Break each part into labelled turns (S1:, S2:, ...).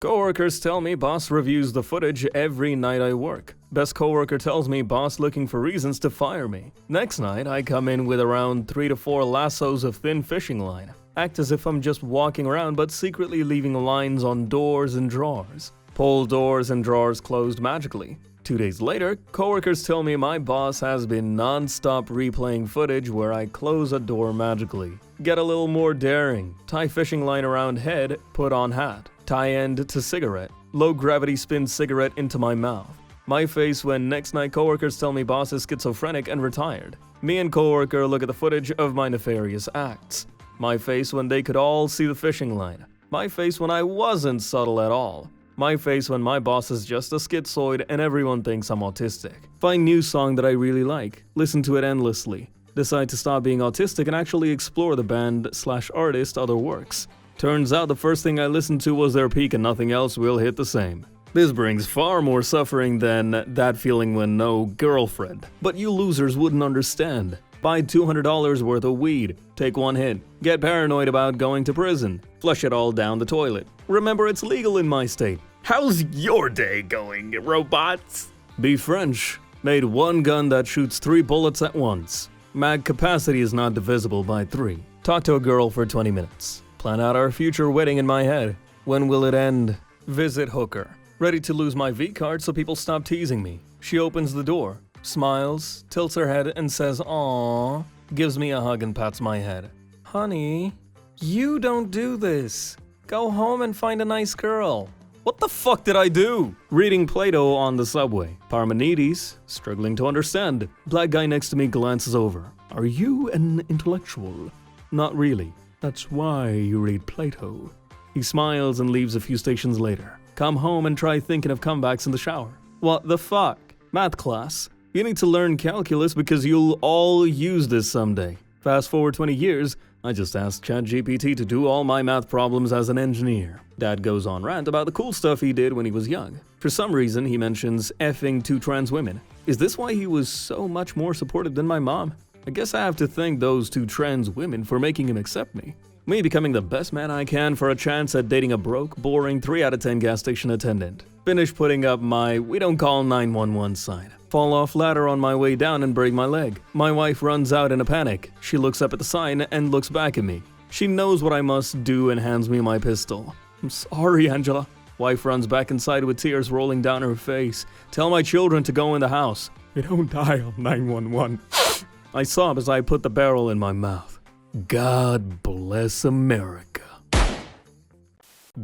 S1: Coworkers tell me boss reviews the footage every night I work. Best coworker tells me boss looking for reasons to fire me. Next night, I come in with around 3 to 4 lassos of thin fishing line. Act as if I'm just walking around but secretly leaving lines on doors and drawers. Pull doors and drawers closed magically. 2 days later, coworkers tell me my boss has been non-stop replaying footage where I close a door magically. Get a little more daring. Tie fishing line around head, put on hat. Tie end to cigarette. Low gravity spin cigarette into my mouth. My face when next night coworkers tell me boss is schizophrenic and retired. Me and coworker look at the footage of my nefarious acts. My face when they could all see the fishing line. My face when I wasn't subtle at all. My face when my boss is just a schizoid and everyone thinks I'm autistic. Find new song that I really like. Listen to it endlessly. Decide to stop being autistic and actually explore the band/artist other works. Turns out the first thing I listened to was their peak and nothing else will hit the same. This brings far more suffering than that feeling when no girlfriend. But you losers wouldn't understand. Buy $200 worth of weed, take one hit, get paranoid about going to prison, flush it all down the toilet. Remember, it's legal in my state. How's your day going, robots? Be French. Made one gun that shoots 3 bullets at once. Mag capacity is not divisible by 3. Talk to a girl for 20 minutes. Plan out our future wedding in my head. When will it end? Visit hooker. Ready to lose my V-card so people stop teasing me. She opens the door, smiles, tilts her head and says aww, gives me a hug and pats my head. Honey, you don't do this. Go home and find a nice girl. What the fuck did I do? Reading Plato on the subway. Parmenides, struggling to understand. Black guy next to me glances over. Are you an intellectual? Not really. That's why you read Plato. He smiles and leaves a few stations later. Come home and try thinking of comebacks in the shower. What the fuck? Math class. You need to learn calculus because you'll all use this someday. Fast forward 20 years, I just asked ChatGPT to do all my math problems as an engineer. Dad goes on rant about the cool stuff he did when he was young. For some reason, he mentions effing 2 trans women. Is this why he was so much more supportive than my mom? I guess I have to thank those 2 trans women for making him accept me. Me becoming the best man I can for a chance at dating a broke, boring 3 out of 10 gas station attendant. Finish putting up my "we don't call 911" sign. Fall off ladder on my way down and break my leg. My wife runs out in a panic. She looks up at the sign and looks back at me. She knows what I must do and hands me my pistol. I'm sorry, Angela. Wife runs back inside with tears rolling down her face. Tell my children to go in the house. They don't dial 911. I sob as I put the barrel in my mouth. God bless America.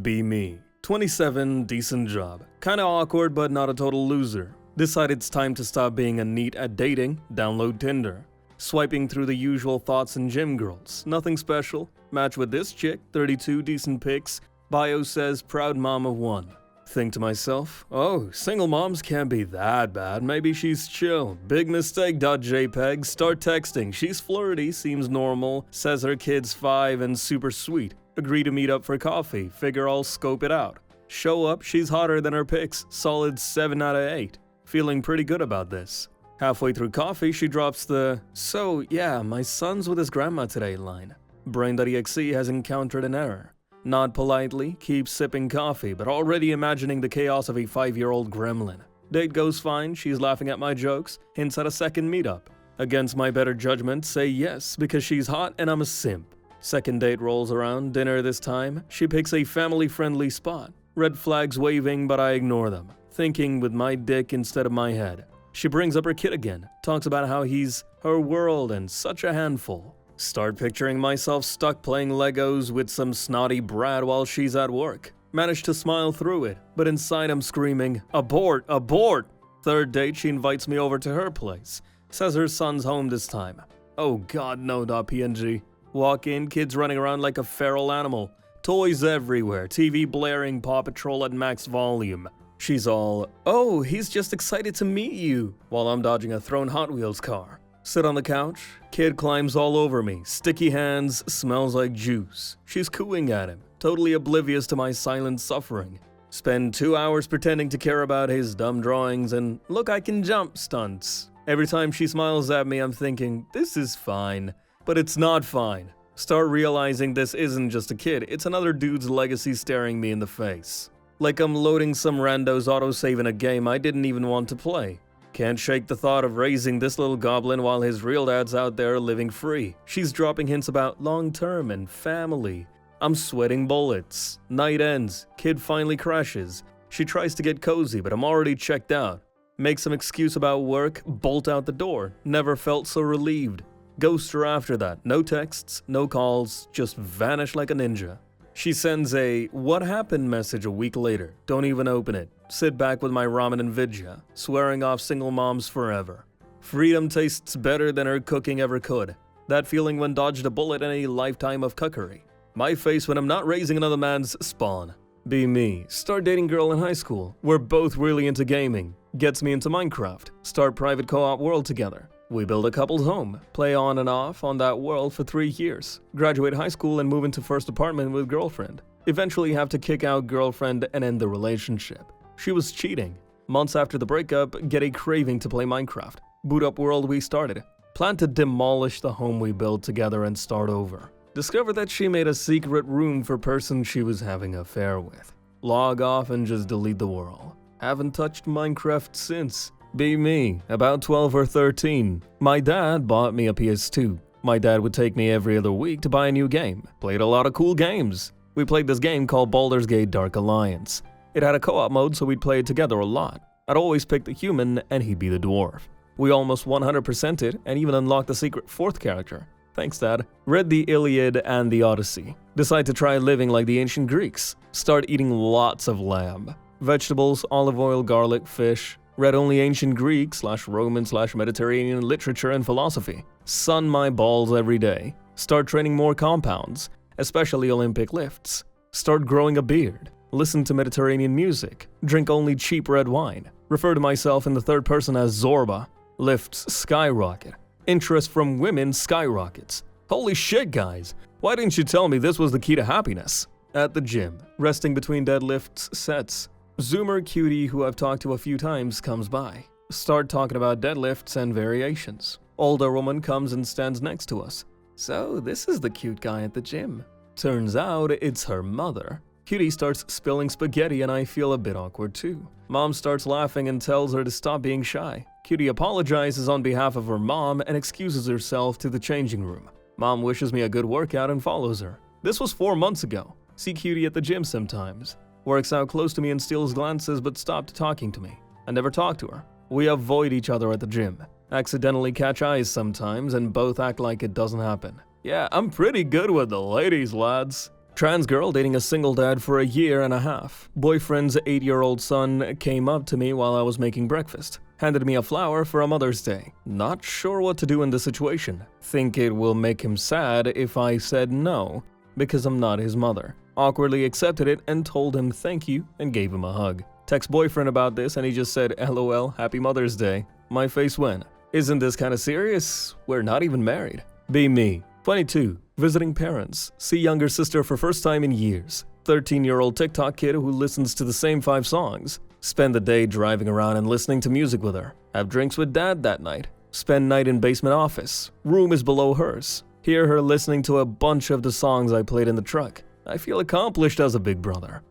S1: Be me. 27, decent job. Kinda awkward but not a total loser. Decide it's time to stop being a neat at dating, download Tinder. Swiping through the usual thoughts and gym girls. Nothing special. Match with this chick, 32, decent pics. Bio says proud mom of 1. Think to myself, oh, single moms can't be that bad, maybe she's chill. Big mistake. .jpg, start texting, she's flirty, seems normal, says her kid's 5 and super sweet. Agree to meet up for coffee, figure I'll scope it out. Show up, she's hotter than her pics, solid 7 out of 8. Feeling pretty good about this. Halfway through coffee, she drops the, so yeah, my son's with his grandma today line. Brain.exe has encountered an error. Nod politely, keep sipping coffee, but already imagining the chaos of a 5-year-old gremlin. Date goes fine, she's laughing at my jokes, hints at a second meetup. Against my better judgment, say yes, because she's hot and I'm a simp. Second date rolls around, dinner this time, she picks a family-friendly spot. Red flags waving, but I ignore them, thinking with my dick instead of my head. She brings up her kid again, talks about how he's her world and such a handful. Start picturing myself stuck playing Legos with some snotty brat while she's at work. Manage to smile through it, but inside I'm screaming, abort, abort! Third date, she invites me over to her place. Says her son's home this time. Oh god no, .png. Walk in, kids running around like a feral animal. Toys everywhere, TV blaring Paw Patrol at max volume. She's all, oh, he's just excited to meet you, while I'm dodging a thrown Hot Wheels car. Sit on the couch, kid climbs all over me, sticky hands, smells like juice. She's cooing at him, totally oblivious to my silent suffering. Spend 2 hours pretending to care about his dumb drawings and look I can jump stunts. Every time she smiles at me I'm thinking, this is fine. But it's not fine. Start realizing this isn't just a kid, it's another dude's legacy staring me in the face. Like I'm loading some rando's autosave in a game I didn't even want to play. Can't shake the thought of raising this little goblin while his real dad's out there living free. She's dropping hints about long-term and family. I'm sweating bullets. Night ends. Kid finally crashes. She tries to get cozy, but I'm already checked out. Make some excuse about work, bolt out the door. Never felt so relieved. Ghost her after that. No texts, no calls, just vanish like a ninja. She sends a "what happened" message a week later. Don't even open it. Sit back with my ramen and vidya, swearing off single moms forever. Freedom tastes better than her cooking ever could. That feeling when dodged a bullet in a lifetime of cuckery. My face when I'm not raising another man's spawn. Be me. Start dating girl in high school. We're both really into gaming. Gets me into Minecraft. Start private co-op world together. We build a couple's home. Play on and off on that world for 3 years. Graduate high school and move into first apartment with girlfriend. Eventually have to kick out girlfriend and end the relationship. She was cheating. Months after the breakup, get a craving to play Minecraft. Boot up world we started. Plan to demolish the home we built together and start over. Discover that she made a secret room for person she was having an affair with. Log off and just delete the world. Haven't touched Minecraft since. Be me, about 12 or 13. My dad bought me a PS2. My dad would take me every other week to buy a new game. Played a lot of cool games. We played this game called Baldur's Gate Dark Alliance. It had a co-op mode, so we'd play it together a lot. I'd always pick the human and he'd be the dwarf. We almost 100%ed and even unlocked the secret 4th character. Thanks, Dad. Read the Iliad and the Odyssey. Decide to try living like the ancient Greeks. Start eating lots of lamb. Vegetables, olive oil, garlic, fish. Read only ancient Greek/Roman/Mediterranean literature and philosophy. Sun my balls every day. Start training more compounds, especially Olympic lifts. Start growing a beard. Listen to Mediterranean music. Drink only cheap red wine. Refer to myself in the third person as Zorba. Lifts skyrocket. Interest from women skyrockets. Holy shit, guys. Why didn't you tell me this was the key to happiness? At the gym. Resting between deadlifts sets. Zoomer cutie who I've talked to a few times comes by. Start talking about deadlifts and variations. Older woman comes and stands next to us. So this is the cute guy at the gym. Turns out it's her mother. Cutie starts spilling spaghetti and I feel a bit awkward too. Mom starts laughing and tells her to stop being shy. Cutie apologizes on behalf of her mom and excuses herself to the changing room. Mom wishes me a good workout and follows her. This was 4 months ago. See Cutie at the gym sometimes. Works out close to me and steals glances but stopped talking to me. I never talk to her. We avoid each other at the gym. Accidentally catch eyes sometimes and both act like it doesn't happen. Yeah, I'm pretty good with the ladies, lads. Trans girl dating a single dad for a year and a half. Boyfriend's 8-year-old son came up to me while I was making breakfast. Handed me a flower for a Mother's Day. Not sure what to do in the situation. Think it will make him sad if I said no, because I'm not his mother. Awkwardly accepted it and told him thank you and gave him a hug. Text boyfriend about this and he just said LOL, Happy Mother's Day. My face went, isn't this kinda serious? We're not even married. Be me. 22. Visiting parents. See younger sister for first time in years. 13-year-old TikTok kid who listens to the same 5 songs. Spend the day driving around and listening to music with her. Have drinks with dad that night. Spend night in basement office. Room is below hers. Hear her listening to a bunch of the songs I played in the truck. I feel accomplished as a big brother.